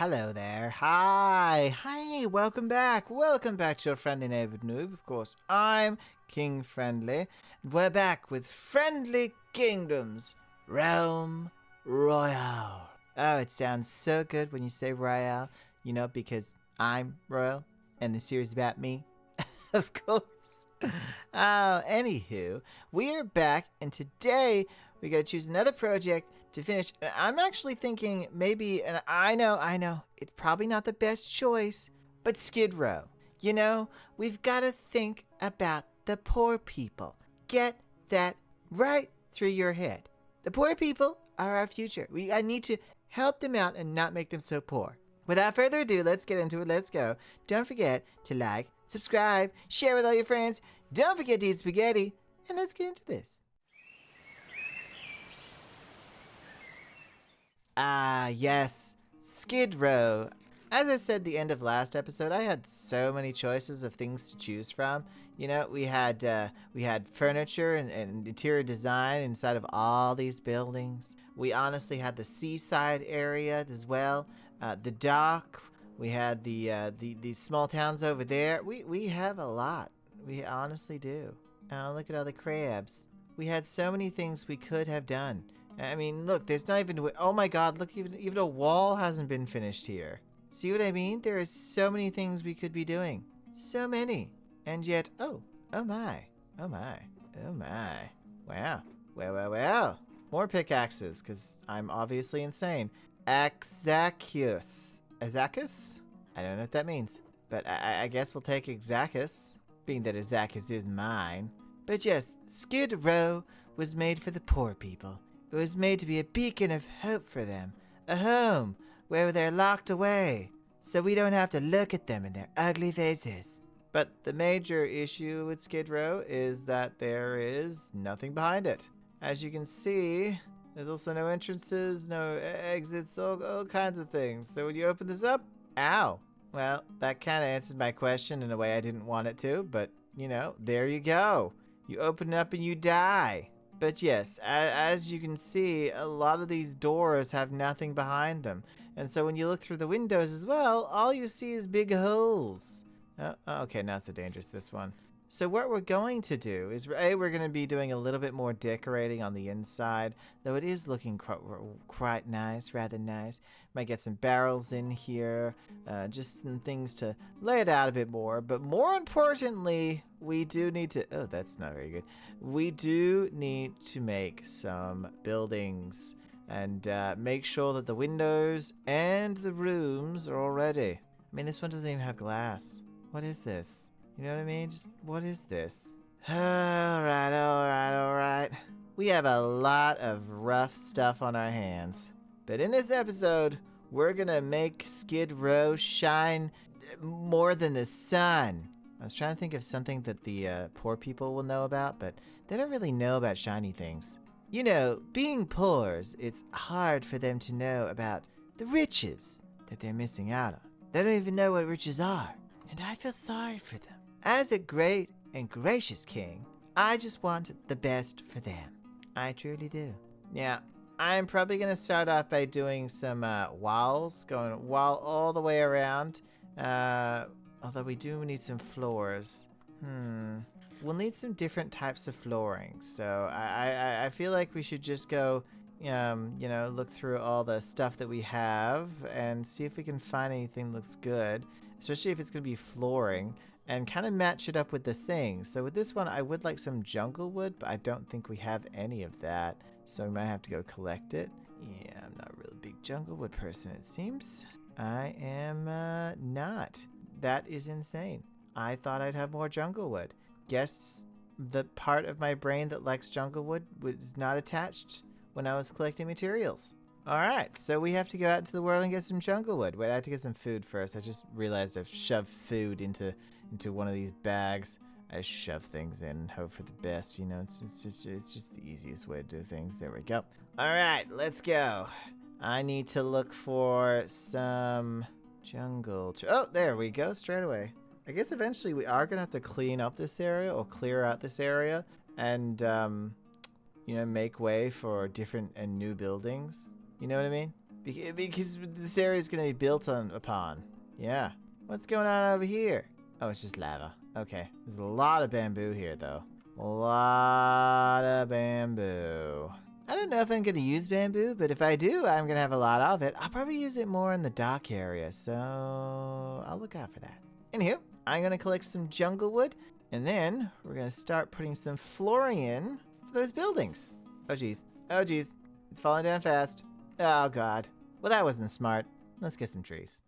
hello there. Hi, welcome back. Welcome back to your friendly neighborhood noob. Of course, I'm King Friendly. And we're back with Friendly Kingdoms Realm Royale. Oh, it sounds so good when you say Royale, because I'm Royal and the series about me. Of course. Anywho, we are back, and today we gotta choose another project to finish. I'm actually thinking maybe, and I know, it's probably not the best choice, but Skid Row. We've gotta think about the poor people. Get that right through your head. The poor people are our future. I need to help them out and not make them so poor. Without further ado, let's get into it. Let's go. Don't forget to like, subscribe, share with all your friends. Don't forget to eat spaghetti. And let's get into this. Yes, Skid Row. As I said the end of last episode, I had so many choices of things to choose from. We had furniture and interior design inside of all these buildings. We honestly had the seaside area as well, the dock. We had the small towns over there. We have a lot. We honestly do. Oh, look at all the crabs. We had so many things we could have done. I mean, look, there's not even... Oh my god, look, even a wall hasn't been finished here. See what I mean? There are so many things we could be doing. So many. And yet... Oh my. Wow. Well. More pickaxes, because I'm obviously insane. Axacus. Azacus? I don't know what that means. But I guess we'll take Axacus, being that Azacus is mine. But yes, Skid Row was made for the poor people. It was made to be a beacon of hope for them. A home where they're locked away, so we don't have to look at them in their ugly faces. But the major issue with Skid Row is that there is nothing behind it. As you can see, there's also no entrances, no exits, all kinds of things. So when you open this up, ow. Well, that kind of answers my question in a way I didn't want it to, but, there you go. You open it up and you die. But yes, as you can see, a lot of these doors have nothing behind them. And so when you look through the windows as well, all you see is big holes. Okay, not so dangerous, this one. So what we're going to do is, we're going to be doing a little bit more decorating on the inside, though it is looking quite nice, rather nice. Might get some barrels in here, just some things to lay it out a bit more. But more importantly, we do need to... Oh, that's not very good. We do need to make some buildings and make sure that the windows and the rooms are all ready. I mean, this one doesn't even have glass. What is this? You know what I mean? Just, what is this? Alright. We have a lot of rough stuff on our hands. But in this episode, we're gonna make Skid Row shine more than the sun. I was trying to think of something that the poor people will know about, but they don't really know about shiny things. Being poor, it's hard for them to know about the riches that they're missing out on. They don't even know what riches are, and I feel sorry for them. As a great and gracious king, I just want the best for them. I truly do. Now, I'm probably going to start off by doing some walls, going wall all the way around. Although we do need some floors. We'll need some different types of flooring. So I feel like we should just go, look through all the stuff that we have and see if we can find anything that looks good. Especially if it's going to be flooring. And kind of match it up with the things. So with this one, I would like some jungle wood, but I don't think we have any of that. So we might have to go collect it. Yeah, I'm not a real big jungle wood person, it seems. I am not. That is insane. I thought I'd have more jungle wood. Guess the part of my brain that likes jungle wood was not attached when I was collecting materials. Alright, so we have to go out into the world and get some jungle wood. Wait, I have to get some food first. I just realized I've shoved food into one of these bags. I shove things in and hope for the best, it's just the easiest way to do things. There we go. Alright, let's go. I need to look for some jungle. Oh, there we go, straight away. I guess eventually we are going to have to clean up this area or clear out this area and, make way for different and new buildings. You know what I mean? Because this area is going to be built upon. Yeah. What's going on over here? Oh, it's just lava. Okay. There's a lot of bamboo here, though. A lot of bamboo. I don't know if I'm going to use bamboo, but if I do, I'm going to have a lot of it. I'll probably use it more in the dock area, so I'll look out for that. Anywho, I'm going to collect some jungle wood, and then we're going to start putting some flooring in for those buildings. Oh, geez. Oh, geez. It's falling down fast. Oh, God. Well, that wasn't smart. Let's get some trees.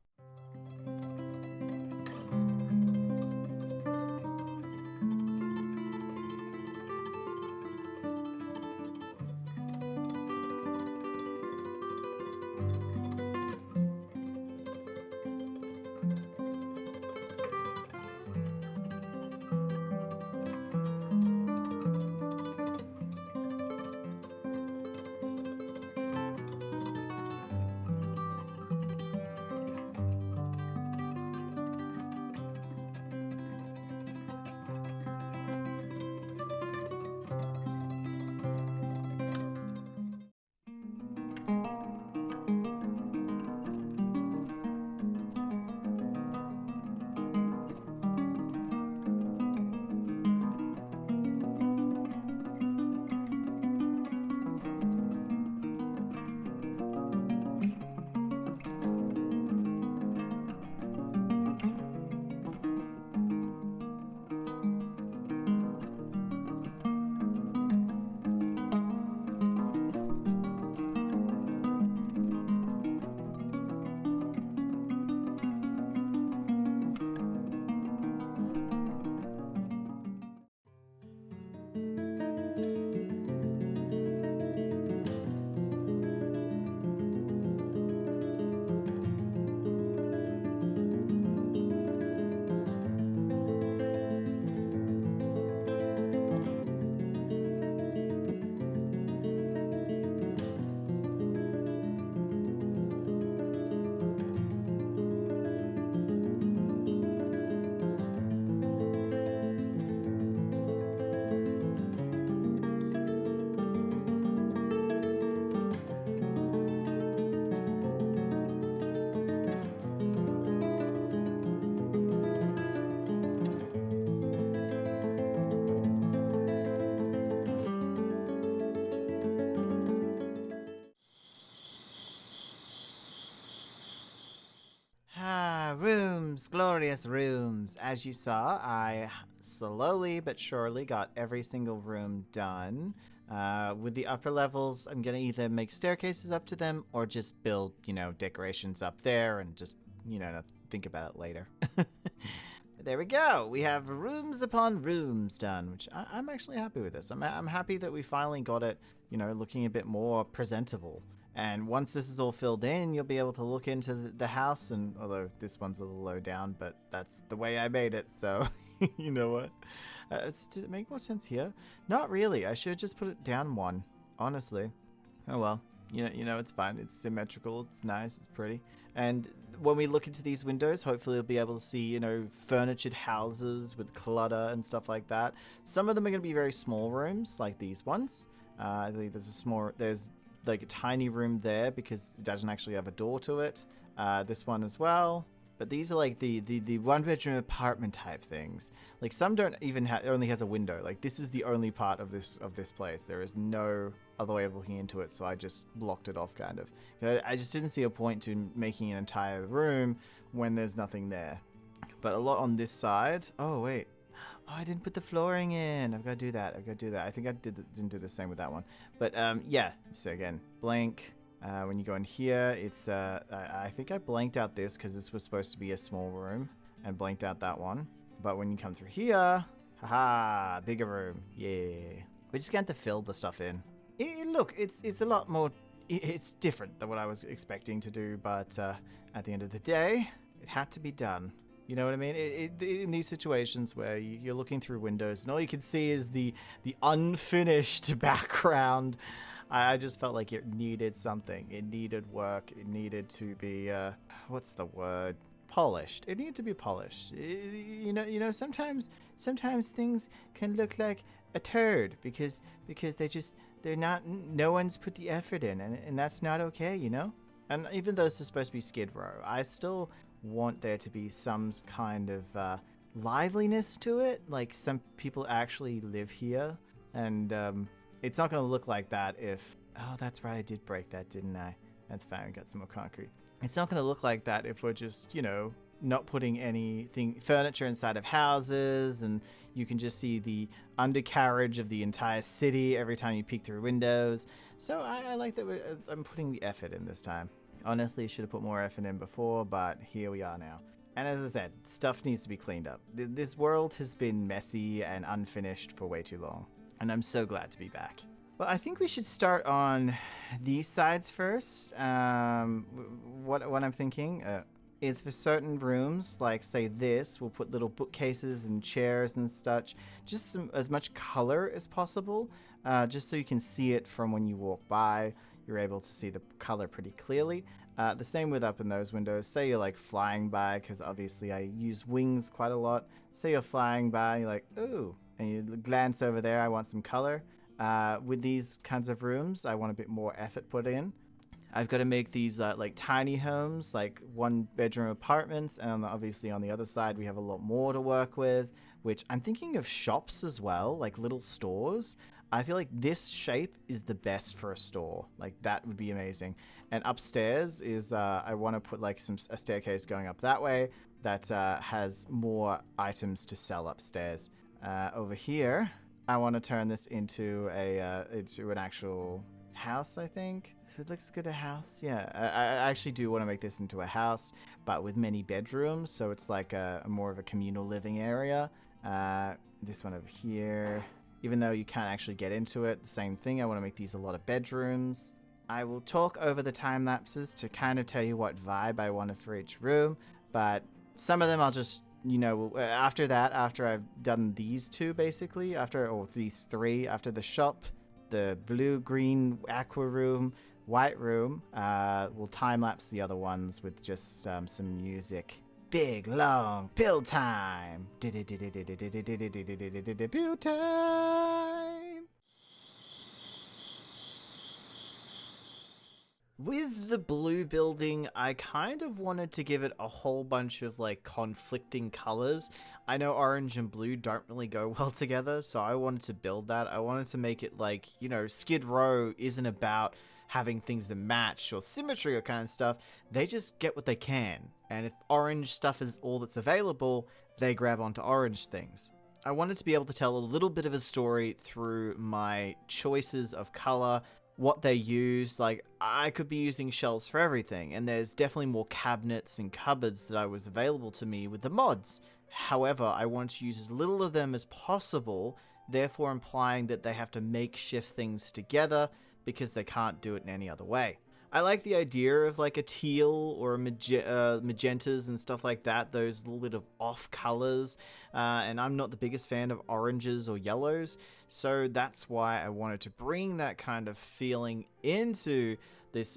Rooms, glorious rooms. As you saw, I slowly but surely got every single room done. With the upper levels, I'm gonna either make staircases up to them or just build, decorations up there and just, not think about it later. But there we go. We have rooms upon rooms done, which I'm actually happy with this. I'm happy that we finally got it, looking a bit more presentable. And once this is all filled in, you'll be able to look into the house, and although this one's a little low down, but that's the way I made it, so you know what? Did it make more sense here? Not really. I should have just put it down one, honestly. Oh well. It's fine. It's symmetrical. It's nice. It's pretty. And when we look into these windows, hopefully we'll be able to see, furnitured houses with clutter and stuff like that. Some of them are going to be very small rooms, like these ones. I believe there's like a tiny room there because it doesn't actually have a door to it. This one as well. But these are like the one bedroom apartment type things. Like some don't even only has a window. Like this is the only part of this place. There is no other way of looking into it, so I just blocked it off kind of. I just didn't see a point to making an entire room when there's nothing there. But a lot on this side. Oh wait. Oh, I didn't put the flooring in. I've got to do that. I think I didn't do the same with that one. But yeah. So again, blank. When you go in here, it's I think I blanked out this because this was supposed to be a small room, and blanked out that one. But when you come through here, haha, bigger room. Yeah. We're just going to fill the stuff in. Look, it's a lot more. It's different than what I was expecting to do, but at the end of the day, it had to be done. You know what I mean? In these situations where you're looking through windows and all you can see is the unfinished background, I just felt like it needed something. It needed work. It needed to be, what's the word? Polished. It needed to be polished. Sometimes things can look like a turd because no one's put the effort in, and that's not okay, And even though this is supposed to be Skid Row, I still want there to be some kind of liveliness to it. Like some people actually live here, and it's not going to look like that if... Oh, that's right, I did break that, didn't I? That's fine, we got some more concrete. It's not going to look like that if we're just, not putting furniture inside of houses, and you can just see the undercarriage of the entire city every time you peek through windows. So I like that I'm putting the effort in this time. Honestly, I should have put more effort in before, but here we are now. And as I said, stuff needs to be cleaned up. This world has been messy and unfinished for way too long, and I'm so glad to be back. Well, I think we should start on these sides first. What I'm thinking is for certain rooms, like say this, we'll put little bookcases and chairs and such, just as much color as possible, just so you can see it from when you walk by. You're able to see the color pretty clearly. The same with up in those windows. Say you're like flying by, because obviously I use wings quite a lot. Say you're flying by, you're like, ooh, and you glance over there, I want some color. With these kinds of rooms, I want a bit more effort put in. I've got to make these like tiny homes, like 1-bedroom apartments, and obviously on the other side we have a lot more to work with, which I'm thinking of shops as well, like little stores. I feel like this shape is the best for a store. Like that would be amazing. And upstairs is I want to put like a staircase going up that way that has more items to sell upstairs. Over here, I want to turn this into an actual house, I think. It looks good, a house. Yeah, I actually do want to make this into a house, but with many bedrooms, so it's like a more of a communal living area. This one over here, even though you can't actually get into it, the same thing. I want to make these a lot of bedrooms. I will talk over the time lapses to kind of tell you what vibe I want for each room, but some of them I'll just, after I've done these two, basically, these three, after the shop, the blue, green, aqua room, white room, we'll time-lapse the other ones with just some music. Big, long, build time! Build time! With the blue building, I kind of wanted to give it a whole bunch of like conflicting colors. I know orange and blue don't really go well together, so I wanted to build that. I wanted to make it like, Skid Row isn't about having things that match or symmetry or kind of stuff. They just get what they can. And if orange stuff is all that's available, they grab onto orange things. I wanted to be able to tell a little bit of a story through my choices of color, what they use. Like, I could be using shelves for everything, and there's definitely more cabinets and cupboards that was available to me with the mods. However, I want to use as little of them as possible, therefore implying that they have to makeshift things together because they can't do it in any other way. I like the idea of like a teal or a magentas and stuff like that, those little bit of off colors, and I'm not the biggest fan of oranges or yellows, so that's why I wanted to bring that kind of feeling into this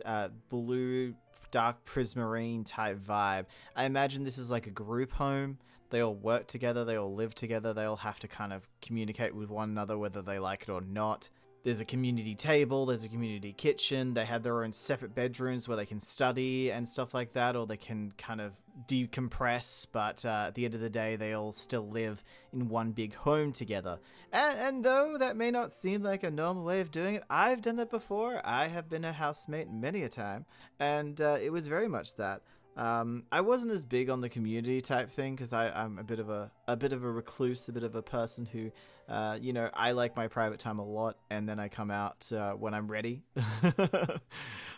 blue, dark prismarine type vibe. I imagine this is like a group home. They all work together, they all live together, they all have to kind of communicate with one another whether they like it or not. There's a community table, there's a community kitchen, they have their own separate bedrooms where they can study and stuff like that, or they can kind of decompress, but at the end of the day, they all still live in one big home together. And though that may not seem like a normal way of doing it, I've done that before. I have been a housemate many a time, and it was very much that. I wasn't as big on the community type thing because I'm a bit of a recluse, a bit of a person who, I like my private time a lot, and then I come out when I'm ready.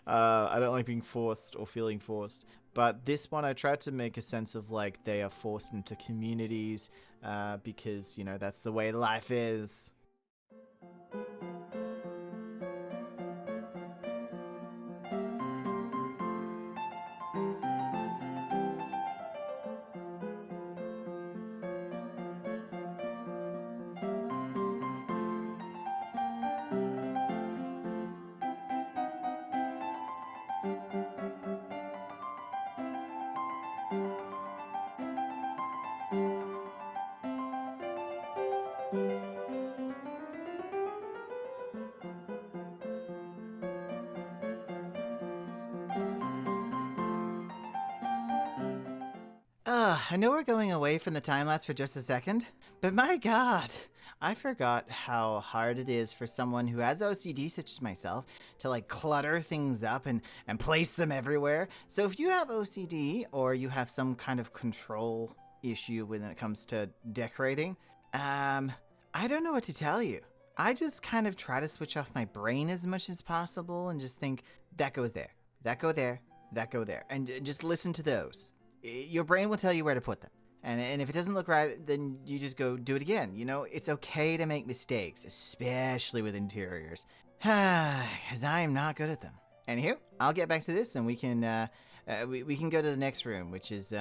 I don't like being forced or feeling forced. But this one, I tried to make a sense of like they are forced into communities because, that's the way life is. I know we're going away from the time lapse for just a second, but my god, I forgot how hard it is for someone who has OCD such as myself to like clutter things up and place them everywhere. So if you have OCD or you have some kind of control issue when it comes to decorating, I don't know what to tell you. I just kind of try to switch off my brain as much as possible and just think, that goes there, that go there, that go there, and just listen to those. Your brain will tell you where to put them. And if it doesn't look right, then you just go do it again. You know, it's okay to make mistakes, especially with interiors. Because I am not good at them. Anywho, I'll get back to this and we can we can go to the next room, which is,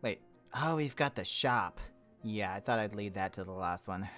wait. Oh, we've got the shop. Yeah, I thought I'd leave that to the last one.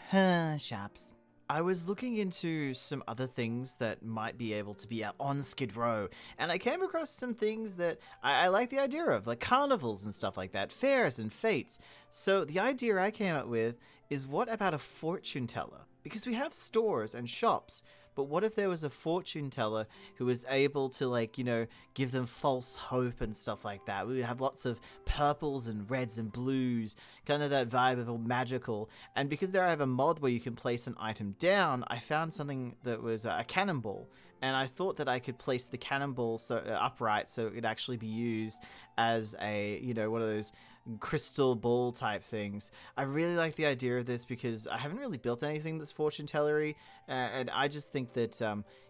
Shops. I was looking into some other things that might be able to be out on Skid Row, and I came across some things that I like the idea of, like carnivals and stuff like that, fairs and fates. So the idea I came up with is, what about a fortune teller? Because we have stores and shops, but what if there was a fortune teller who was able to, like, you know, give them false hope and stuff like that? We would have lots of purples and reds and blues, kind of that vibe of all magical. And because there I have a mod where you can place an item down, I found something that was a cannonball. And I thought that I could place the cannonball upright so it could actually be used as a, you know, one of those crystal ball type things. I really like the idea of this because I haven't really built anything that's fortune tellery, and I just think that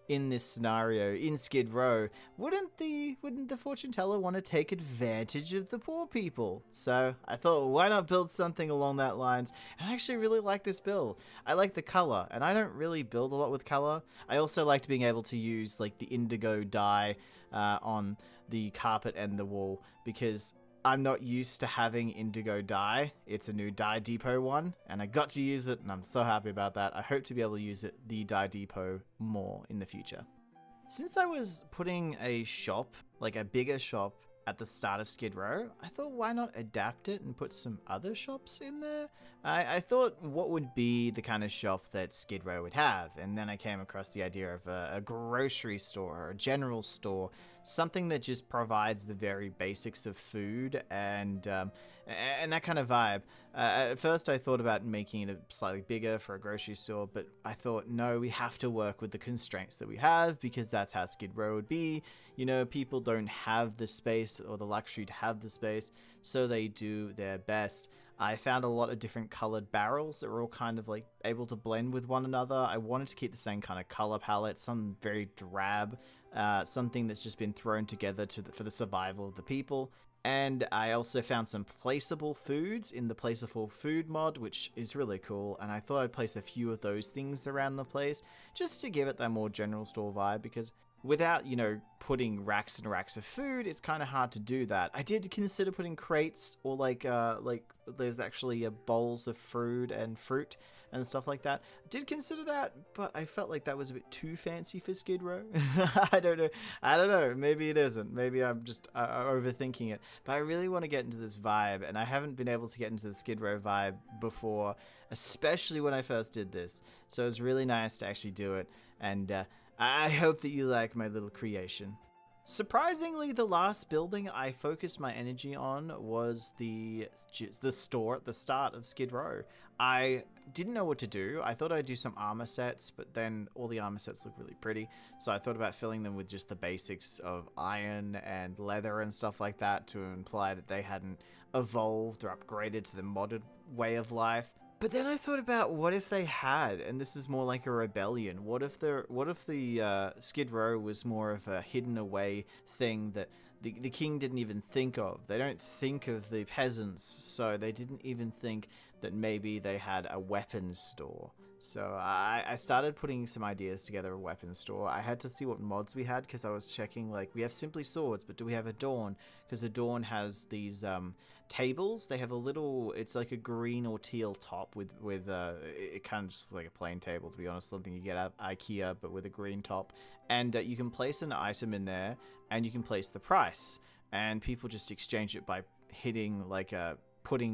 in this scenario in Skid Row, wouldn't the fortune teller want to take advantage of the poor people? So I thought, why not build something along that lines? And I actually really like this build. I like the color, and I don't really build a lot with color. I also liked being able to use like the indigo dye on the carpet and the wall, because I'm not used to having indigo dye. It's a new Dye Depot one, and I got to use it, and I'm so happy about that. I hope to be able to use the Dye Depot more in the future. Since I was putting a shop, like a bigger shop, at the start of Skid Row, I thought, why not adapt it and put some other shops in there? I thought, what would be the kind of shop that Skid Row would have? And then I came across the idea of a grocery store or a general store, something that just provides the very basics of food and that kind of vibe. At first I thought about making it slightly bigger for a grocery store, but I thought, no, we have to work with the constraints that we have, because that's how Skid Row would be. You know, people don't have the space or the luxury to have the space, so they do their best. I found a lot of different colored barrels that were all kind of like able to blend with one another. I wanted to keep the same kind of color palette, some very drab, something that's just been thrown together for the survival of the people. And I also found some placeable foods in the placeable food mod, which is really cool. And I thought I'd place a few of those things around the place just to give it that more general store vibe, because without, you know, putting racks and racks of food, it's kind of hard to do that. I did consider putting crates or like there's actually bowls of fruit and stuff like that. I did consider that, but I felt like that was a bit too fancy for Skid Row. I don't know. Maybe it isn't. Maybe I'm just overthinking it. But I really want to get into this vibe, and I haven't been able to get into the Skid Row vibe before, especially when I first did this. So it was really nice to actually do it, and I hope that you like my little creation. Surprisingly, the last building I focused my energy on was the store at the start of Skid Row. I didn't know what to do. I thought I'd do some armor sets, but then all the armor sets look really pretty. So I thought about filling them with just the basics of iron and leather and stuff like that, to imply that they hadn't evolved or upgraded to the modern way of life. But then I thought about, what if they had, and this is more like a rebellion. What if the Skid Row was more of a hidden away thing that the king didn't even think of? They don't think of the peasants, so they didn't even think that maybe they had a weapons store. So I started putting some ideas together, a weapons store. I had to see what mods we had, because I was checking, like, we have simply swords, but do we have a Dawn? Because the Dawn has these tables. They have a little, it's like a green or teal top with it kind of just like a plain table, to be honest, something you get at IKEA, but with a green top. And you can place an item in there, and you can place the price, and people just exchange it by hitting like a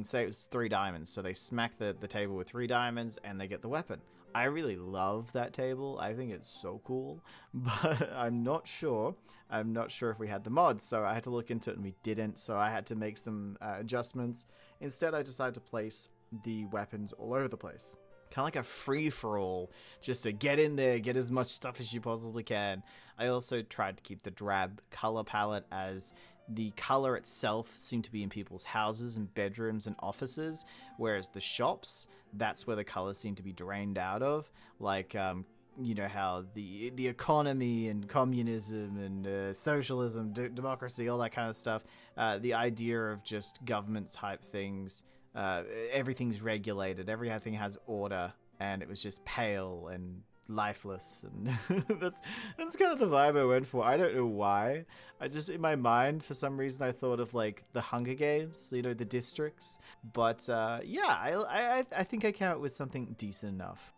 say it was 3 diamonds, so they smack the table with 3 diamonds and they get the weapon. I really love that table. I think it's so cool, but I'm not sure if we had the mods, so I had to look into it, and we didn't, so I had to make some adjustments Instead, I decided to place the weapons all over the place. Kind of like a free-for-all, just to get in there, get as much stuff as you possibly can. I also tried to keep the drab color palette, as the color itself seemed to be in people's houses and bedrooms and offices, whereas the shops, that's where the colors seem to be drained out of. Like, you know how the economy and communism and socialism, democracy, all that kind of stuff, the idea of just government type things, everything's regulated, everything has order, and it was just pale and lifeless, and that's kind of the vibe I went for. I don't know why. I just, in my mind, for some reason, I thought of like the Hunger Games, you know, the districts. But yeah, I think I came up with something decent enough.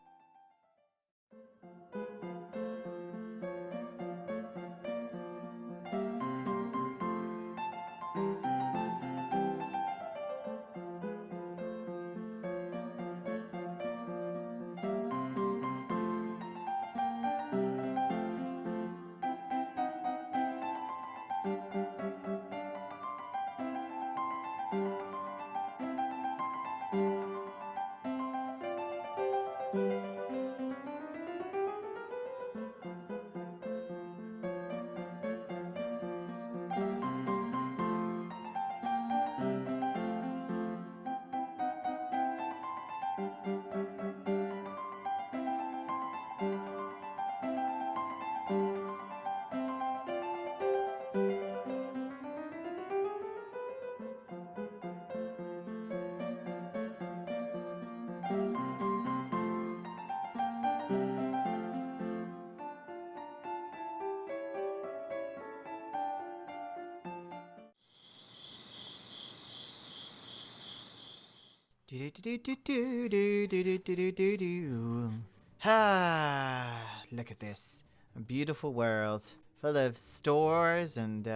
Ah, look at this. A beautiful world full of stores and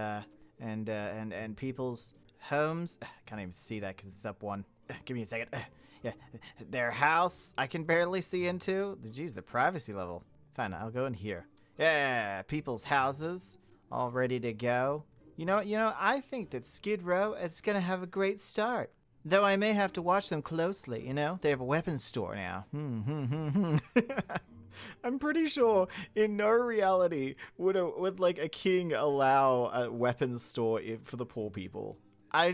people's homes. Can't even see that because it's up one. Give me a second. Yeah, their house I can barely see into. Jeez, the privacy level. Fine, I'll go in here. Yeah, people's houses all ready to go. You know, I think that Skid Row is gonna have a great start. Though I may have to watch them closely, you know? They have a weapons store now. I'm pretty sure in no reality would like a king allow a weapons store for the poor people. I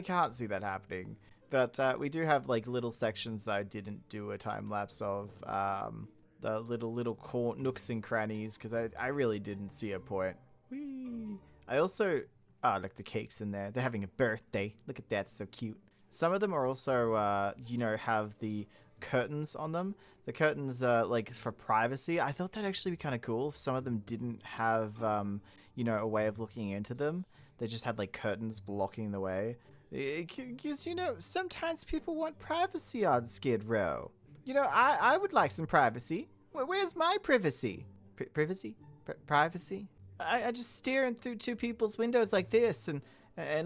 can't see that happening. But we do have like little sections that I didn't do a time lapse of. The little nooks and crannies, because I really didn't see a point. Whee! I also... look, the cake's in there. They're having a birthday. Look at that, so cute. Some of them are also, you know, have the curtains on them. The curtains, like, for privacy. I thought that'd actually be kind of cool if some of them didn't have, you know, a way of looking into them. They just had, like, curtains blocking the way. Because, you know, sometimes people want privacy on Skid Row. You know, I would like some privacy. Where's my privacy? Privacy? Privacy? I just staring through two people's windows like this, and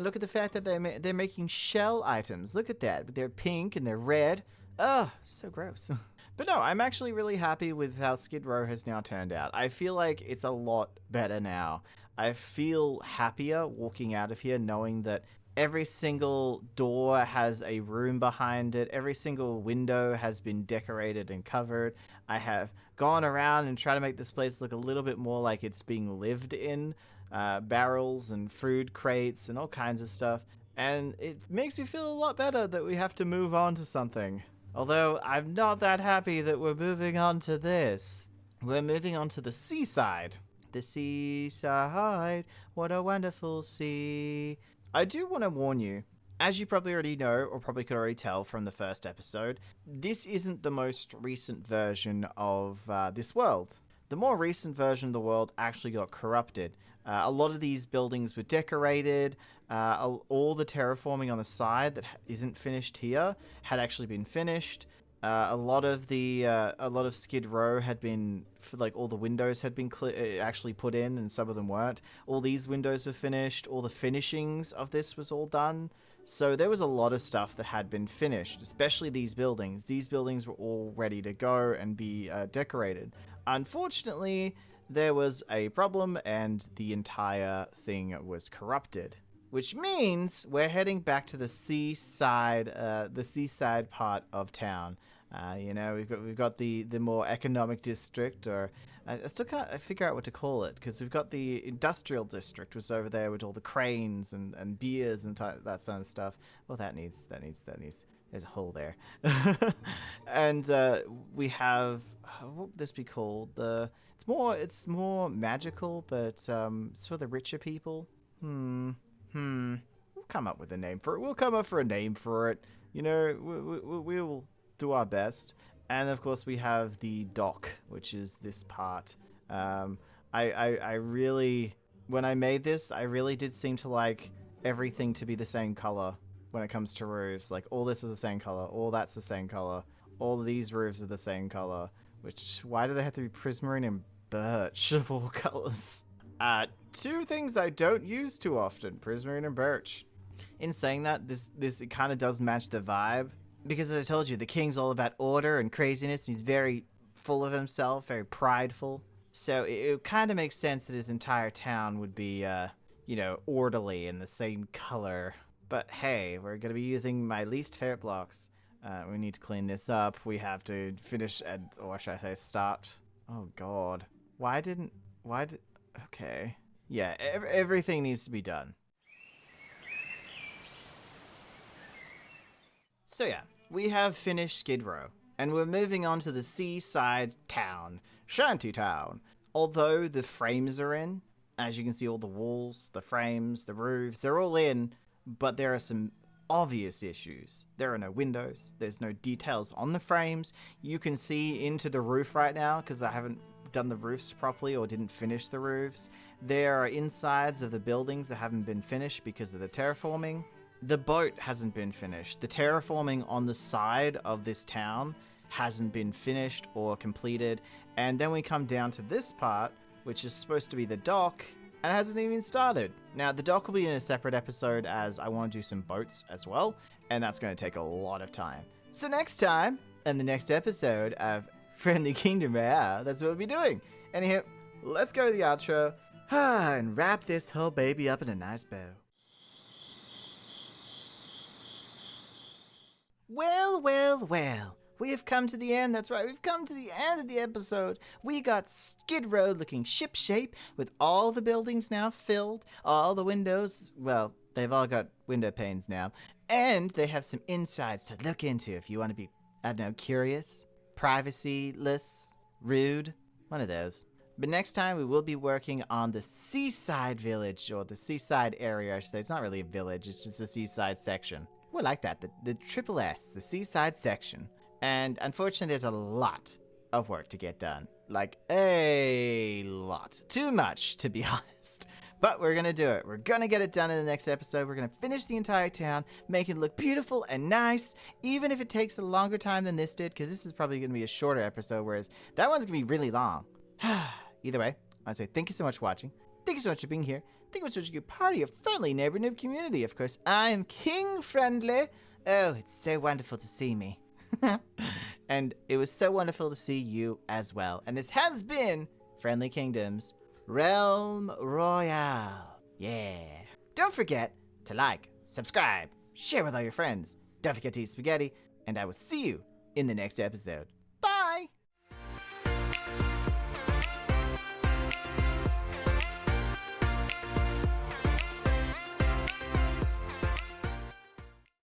look at the fact that they're making shell items. Look at that. They're pink and they're red. Ugh, so gross. But no, I'm actually really happy with how Skid Row has now turned out. I feel like it's a lot better now. I feel happier walking out of here knowing that every single door has a room behind it. Every single window has been decorated and covered. I have gone around and tried to make this place look a little bit more like it's being lived in. Barrels and food crates and all kinds of stuff. And it makes me feel a lot better that we have to move on to something. Although I'm not that happy that we're moving on to this. We're moving on to the seaside. The seaside, what a wonderful sea. I do want to warn you, as you probably already know, or probably could already tell from the first episode, this isn't the most recent version of this world. The more recent version of the world actually got corrupted. A lot of these buildings were decorated. All the terraforming on the side that isn't finished here had actually been finished. A lot of Skid Row had been, like, all the windows had been actually put in, and some of them weren't. All these windows were finished. All the finishings of this was all done. So there was a lot of stuff that had been finished, especially these buildings. These buildings were all ready to go and be decorated. Unfortunately, there was a problem, and the entire thing was corrupted. which means we're heading back to the seaside part of town. We've got the more economic district, or I still can't figure out what to call it, because we've got the industrial district, which is over there with all the cranes and beers and that sort of stuff. Well, that needs. There's a hole there. And we have, what would this be called? It's more magical, but it's for the richer people. We'll come up with a name for it. We'll come up for a name for it. We'll do our best. And of course we have the dock, which is this part. I really, when I made this, I really did seem to like everything to be the same color when it comes to roofs. Like, all this is the same color, all that's the same color, all of these roofs are the same color. Which, why do they have to be prismarine and birch of all colors? Two things I don't use too often, prismarine and birch. In saying that, this it kind of does match the vibe. Because as I told you, the king's all about order and craziness. He's very full of himself, very prideful. So it kind of makes sense that his entire town would be, orderly and the same color. But hey, we're going to be using my least favorite blocks. We need to clean this up. We have to finish, or should I say start? Oh god. Okay. Yeah, everything needs to be done. So yeah, we have finished Skid Row, and we're moving on to the seaside town, Shantytown. Although the frames are in, as you can see, all the walls, the frames, the roofs, they're all in, but there are some obvious issues. There are no windows, there's no details on the frames. You can see into the roof right now, because I haven't done the roofs properly or didn't finish the roofs. There are insides of the buildings that haven't been finished because of the terraforming. The boat hasn't been finished. The terraforming on the side of this town hasn't been finished or completed. And then we come down to this part, which is supposed to be the dock, and it hasn't even started. Now, the dock will be in a separate episode, as I want to do some boats as well, and that's going to take a lot of time. So next time, in the next episode of Friendly Kingdom Royale, that's what we'll be doing. Anyhow, let's go to the outro, and wrap this whole baby up in a nice bow. Well. We have come to the end. That's right. We've come to the end of the episode. We got Skid Row looking shipshape with all the buildings now filled. All the windows, well, they've all got window panes now. And they have some insides to look into if you want to be, I don't know, curious, privacy-less, rude, one of those. But next time we will be working on the seaside village, or the seaside area, I should say. It's not really a village, it's just the seaside section. We like that, the triple S, the seaside section. And unfortunately, there's a lot of work to get done. Like, a lot. Too much, to be honest. But we're going to do it. We're going to get it done in the next episode. We're going to finish the entire town, make it look beautiful and nice, even if it takes a longer time than this did, because this is probably going to be a shorter episode, whereas that one's going to be really long. Either way, I say thank you so much for watching. Thank you so much for being here. Thank you so much for being part of your friendly neighbor noob community. Of course, I am King Friendly. Oh, it's so wonderful to see me. And it was so wonderful to see you as well. And this has been Friendly Kingdoms Realm Royale. Yeah. Don't forget to like, subscribe, share with all your friends. Don't forget to eat spaghetti. And I will see you in the next episode.